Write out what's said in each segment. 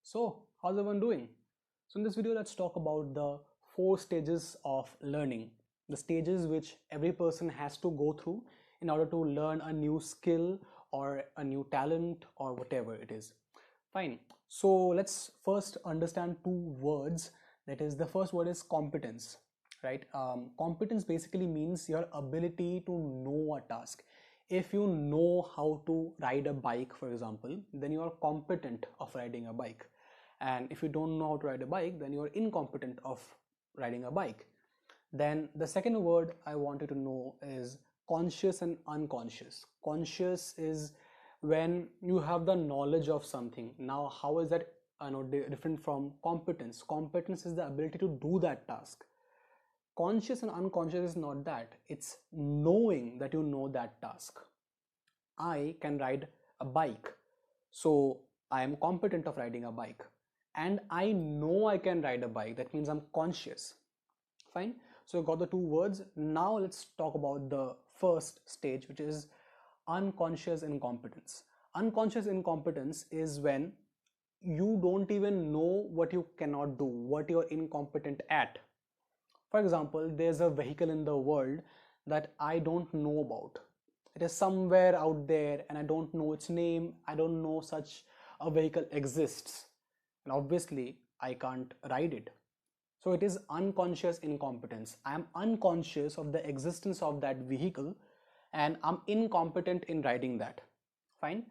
So, how's everyone doing? So, in this video, let's talk about the 4 stages of learning, the stages which every person has to go through in order to learn a new skill or a new talent or whatever it is. Fine. So, let's first understand 2 words. That is, the first word is competence, right? Competence basically means your ability to know a task. If you know how to ride a bike, for example, then you are competent of riding a bike. And if you don't know how to ride a bike, then you are incompetent of riding a bike. Then the second word I wanted to know is conscious and unconscious. Conscious is when you have the knowledge of something. Now, how is that different from competence? Competence is the ability to do that task. Conscious and unconscious is not that. It's knowing that you know that task. I can ride a bike, so I am competent of riding a bike, and I know I can ride a bike. That means I'm conscious. Fine. So you got the 2 words. Now let's talk about the first stage, which is unconscious incompetence. Unconscious incompetence is when you don't even know what you cannot do, what you're incompetent at. For example, there's a vehicle in the world that I don't know about. It is somewhere out there and I don't know its name. I don't know such a vehicle exists. And obviously, I can't ride it. So it is unconscious incompetence. I am unconscious of the existence of that vehicle and I'm incompetent in riding that. Fine.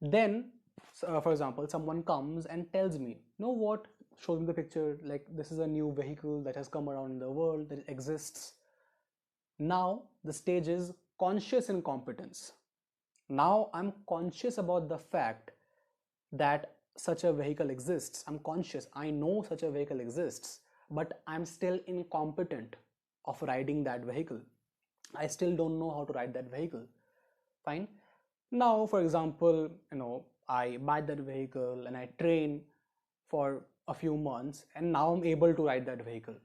Then, for example, someone comes and tells me, you know what, shows me the picture, like this is a new vehicle that has come around in the world, that exists. Now the stage is conscious incompetence. Now I'm conscious about the fact that such a vehicle exists. I'm conscious, I know such a vehicle exists, but I'm still incompetent of riding that vehicle. I still don't know how to ride that vehicle. Fine. Now, for example, I buy that vehicle and I train for a few months and now I'm able to ride that vehicle.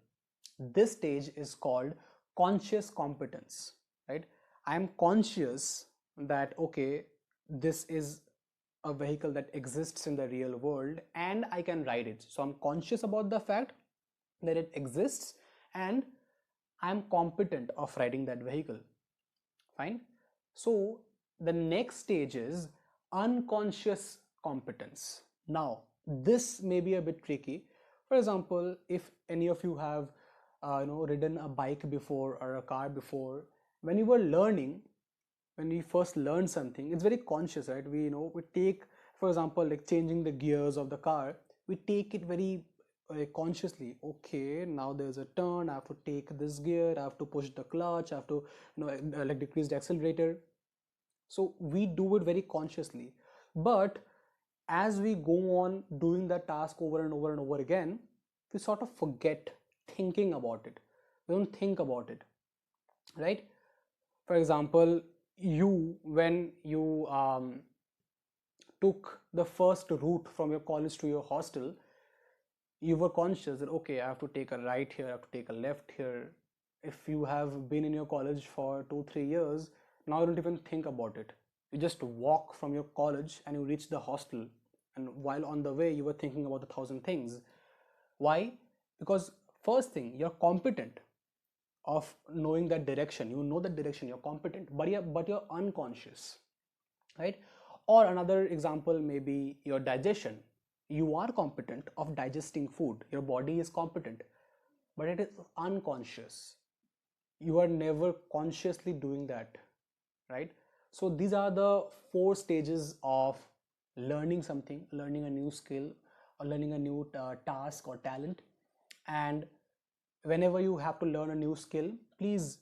This stage is called conscious competence, right? I am conscious that, okay, this is a vehicle that exists in the real world and I can ride it. So I'm conscious about the fact that it exists and I'm competent of riding that vehicle. Fine. So the next stage is unconscious competence. Now, this may be a bit tricky. For example, if any of you have ridden a bike before or a car before, when you were learning, when we first learn something, it's very conscious, right? We take, for example, like changing the gears of the car, we take it very consciously. Okay, now there's a turn, I have to take this gear, I have to push the clutch, I have to like decrease the accelerator. So we do it very consciously, but as we go on doing that task over and over and over again, we sort of forget thinking about it. We don't think about it, right? For example, when you took the first route from your college to your hostel, you were conscious that, okay, I have to take a right here, I have to take a left here. If you have been in your college for 2-3 years, now you don't even think about it. You just walk from your college and you reach the hostel, and while on the way you were thinking about 1,000 things. Why? Because first thing, you're competent of knowing that direction. You know that direction, you're competent, but you're unconscious, right? Or another example may be your digestion. You are competent of digesting food, your body is competent, but it is unconscious. You are never consciously doing that, right? So these are the 4 stages of learning something, learning a new skill, or learning a new task or talent. And whenever you have to learn a new skill, please,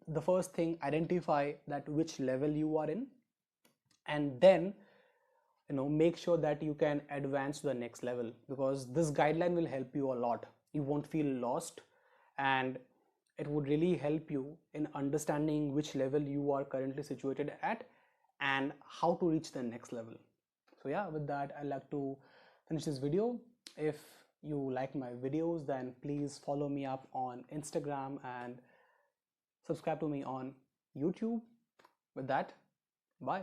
the first thing, identify that which level you are in, and then make sure that you can advance to the next level, because this guideline will help you a lot. You won't feel lost, and it would really help you in understanding which level you are currently situated at and how to reach the next level. So yeah, with that, I'd like to finish this video. If you like my videos, then please follow me up on Instagram and subscribe to me on YouTube. With that, bye.